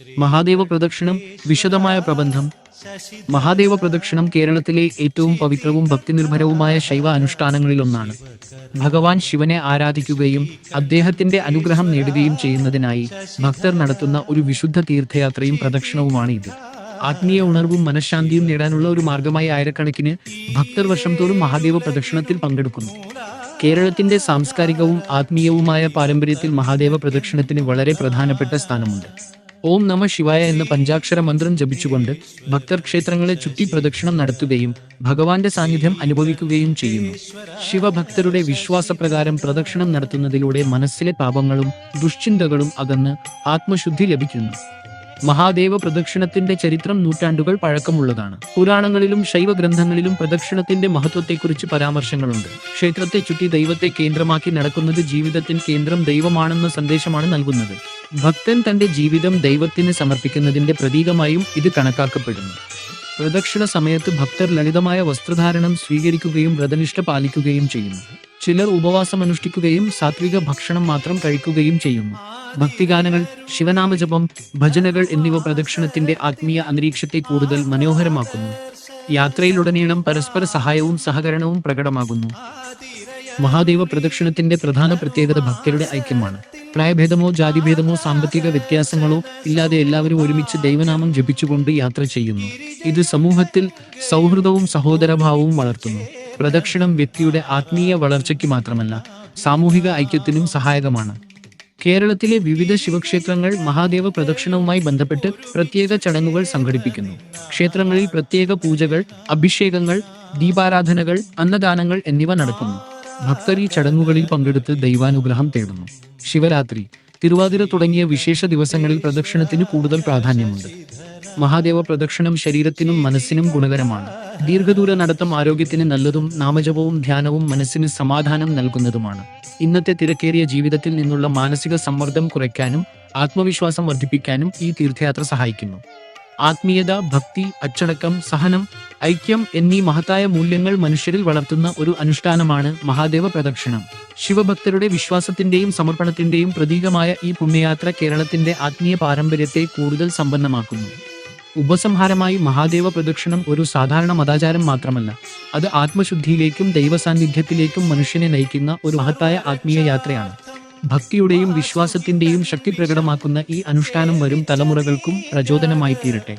മഹാദേവ പ്രദക്ഷിണം വിശദമായ പ്രബന്ധം. മഹാദേവ പ്രദക്ഷിണം കേരളത്തിലെ ഏറ്റവും പവിത്രവും ഭക്തിനിർഭരവുമായ ശൈവ അനുഷ്ഠാനങ്ങളിലൊന്നാണ്. ഭഗവാൻ ശിവനെ ആരാധിക്കുകയും അദ്ദേഹത്തിന്റെ അനുഗ്രഹം നേടുകയും ചെയ്യുന്നതിനായി ഭക്തർ നടത്തുന്ന ഒരു വിശുദ്ധ തീർത്ഥയാത്രയും പ്രദക്ഷിണവുമാണ് ഇത്. ആത്മീയ ഉണർവും മനഃശാന്തിയും നേടാനുള്ള ഒരു മാർഗമായി ആയിരക്കണക്കിന് ഭക്തർ വർഷം തോറും മഹാദേവ പ്രദക്ഷിണത്തിൽ പങ്കെടുക്കുന്നു. കേരളത്തിന്റെ സാംസ്കാരികവും ആത്മീയവുമായ പാരമ്പര്യത്തിൽ മഹാദേവ പ്രദക്ഷിണത്തിന് വളരെ പ്രധാനപ്പെട്ട സ്ഥാനമുണ്ട്. ഓം നമ ശിവായ എന്ന പഞ്ചാക്ഷര മന്ത്രം ജപിച്ചുകൊണ്ട് ഭക്തർ ക്ഷേത്രങ്ങളെ ചുറ്റി പ്രദക്ഷിണം നടത്തുകയും ഭഗവാന്റെ സാന്നിധ്യം അനുഭവിക്കുകയും ചെയ്യുന്നു. ശിവഭക്തരുടെ വിശ്വാസപ്രകാരം പ്രദക്ഷിണം നടത്തുന്നതിലൂടെ മനസ്സിലെ പാപങ്ങളും ദുശ്ചിന്തകളും അകന്ന് ആത്മശുദ്ധി ലഭിക്കുന്നു. മഹാദേവ പ്രദക്ഷിണത്തിന്റെ ചരിത്രം നൂറ്റാണ്ടുകൾ പഴക്കമുള്ളതാണ്. പുരാണങ്ങളിലും ശൈവ ഗ്രന്ഥങ്ങളിലും പ്രദക്ഷിണത്തിന്റെ മഹത്വത്തെക്കുറിച്ച് പരാമർശങ്ങളുണ്ട്. ക്ഷേത്രത്തെ ചുറ്റി ദൈവത്തെ കേന്ദ്രമാക്കി നടക്കുന്നത് ജീവിതത്തിന് കേന്ദ്രം ദൈവമാണെന്ന സന്ദേശമാണ് നൽകുന്നത്. ഭക്തൻ തന്റെ ജീവിതം ദൈവത്തിന് സമർപ്പിക്കുന്നതിന്റെ പ്രതീകമായും ഇത് കണക്കാക്കപ്പെടുന്നു. പ്രദക്ഷിണ സമയത്ത് ഭക്തർ ലളിതമായ വസ്ത്രധാരണം സ്വീകരിക്കുകയും വ്രതനിഷ്ഠ പാലിക്കുകയും ചെയ്യുന്നു. ചിലർ ഉപവാസം അനുഷ്ഠിക്കുകയും സാത്വിക ഭക്ഷണം മാത്രം കഴിക്കുകയും ചെയ്യുന്നു. ഭക്തിഗാനങ്ങൾ, ശിവനാമജപം, ഭജനകൾ എന്നിവ പ്രദക്ഷിണത്തിന്റെ ആത്മീയ അന്തരീക്ഷത്തെ കൂടുതൽ മനോഹരമാക്കുന്നു. യാത്രയിലുടനീളം പരസ്പര സഹായവും സഹകരണവും പ്രകടമാകുന്നു. മഹാദേവ പ്രദക്ഷിണത്തിന്റെ പ്രധാന പ്രത്യേകത ഭക്തരുടെ ഐക്യമാണ്. പ്രായഭേദമോ ജാതിഭേദമോ സാമ്പത്തിക വ്യത്യാസങ്ങളോ ഇല്ലാതെ എല്ലാവരും ഒരുമിച്ച് ദൈവനാമം ജപിച്ചുകൊണ്ട് യാത്ര ചെയ്യുന്നു. ഇത് സമൂഹത്തിൽ സൗഹൃദവും സഹോദരഭാവവും വളർത്തുന്നു. പ്രദക്ഷിണം വ്യക്തിയുടെ ആത്മീയ വളർച്ചയ്ക്ക് മാത്രമല്ല, സാമൂഹിക ഐക്യത്തിനും സഹായകമാണ്. കേരളത്തിലെ വിവിധ ശിവക്ഷേത്രങ്ങൾ മഹാദേവ പ്രദക്ഷിണവുമായി ബന്ധപ്പെട്ട് പ്രത്യേക ചടങ്ങുകൾ സംഘടിപ്പിക്കുന്നു. ക്ഷേത്രങ്ങളിൽ പ്രത്യേക പൂജകൾ, അഭിഷേകങ്ങൾ, ദീപാരാധനകൾ, അന്നദാനങ്ങൾ എന്നിവ നടക്കുന്നു. ഭക്തർ ഈ ചടങ്ങുകളിൽ പങ്കെടുത്ത് ദൈവാനുഗ്രഹം തേടുന്നു. ശിവരാത്രി, തിരുവാതിര തുടങ്ങിയ വിശേഷ ദിവസങ്ങളിൽ പ്രദക്ഷിണത്തിന് കൂടുതൽ പ്രാധാന്യമുണ്ട്. മഹാദേവ പ്രദക്ഷിണം ശരീരത്തിനും മനസ്സിനും ഗുണകരമാണ്. ദീർഘദൂര നടത്തം ആരോഗ്യത്തിന് നല്ലതും നാമജപവും ധ്യാനവും മനസ്സിന് സമാധാനം നൽകുന്നതുമാണ്. ഇന്നത്തെ തിരക്കേറിയ ജീവിതത്തിൽ നിന്നുള്ള മാനസിക സമ്മർദ്ദം കുറയ്ക്കാനും ആത്മവിശ്വാസം വർദ്ധിപ്പിക്കാനും ഈ തീർത്ഥയാത്ര സഹായിക്കുന്നു. ആത്മീയത, ഭക്തി, അച്ചടക്കം, സഹനം, ഐക്യം എന്നീ മഹത്തായ മൂല്യങ്ങൾ മനുഷ്യരിൽ വളർത്തുന്ന ഒരു അനുഷ്ഠാനമാണ് മഹാദേവ പ്രദക്ഷിണം. ശിവഭക്തരുടെ വിശ്വാസത്തിന്റെയും സമർപ്പണത്തിന്റെയും പ്രതീകമായ ഈ പുണ്യയാത്ര കേരളത്തിന്റെ ആത്മീയ പാരമ്പര്യത്തെ കൂടുതൽ സമ്പന്നമാക്കുന്നു. ഉപസംഹാരമായി, മഹാദേവ പ്രദക്ഷിണം ഒരു സാധാരണ മതാചാരം മാത്രമല്ല, അത് ആത്മശുദ്ധിയിലേക്കും ദൈവസാന്നിധ്യത്തിലേക്കും മനുഷ്യനെ നയിക്കുന്ന ഒരു മഹത്തായ ആത്മീയ യാത്രയാണ്. ഭക്തിയുടെയും വിശ്വാസത്തിന്റെയും ശക്തി പ്രകടമാക്കുന്ന ഈ അനുഷ്ഠാനം വരും തലമുറകൾക്കും പ്രചോദനമായി തീരട്ടെ.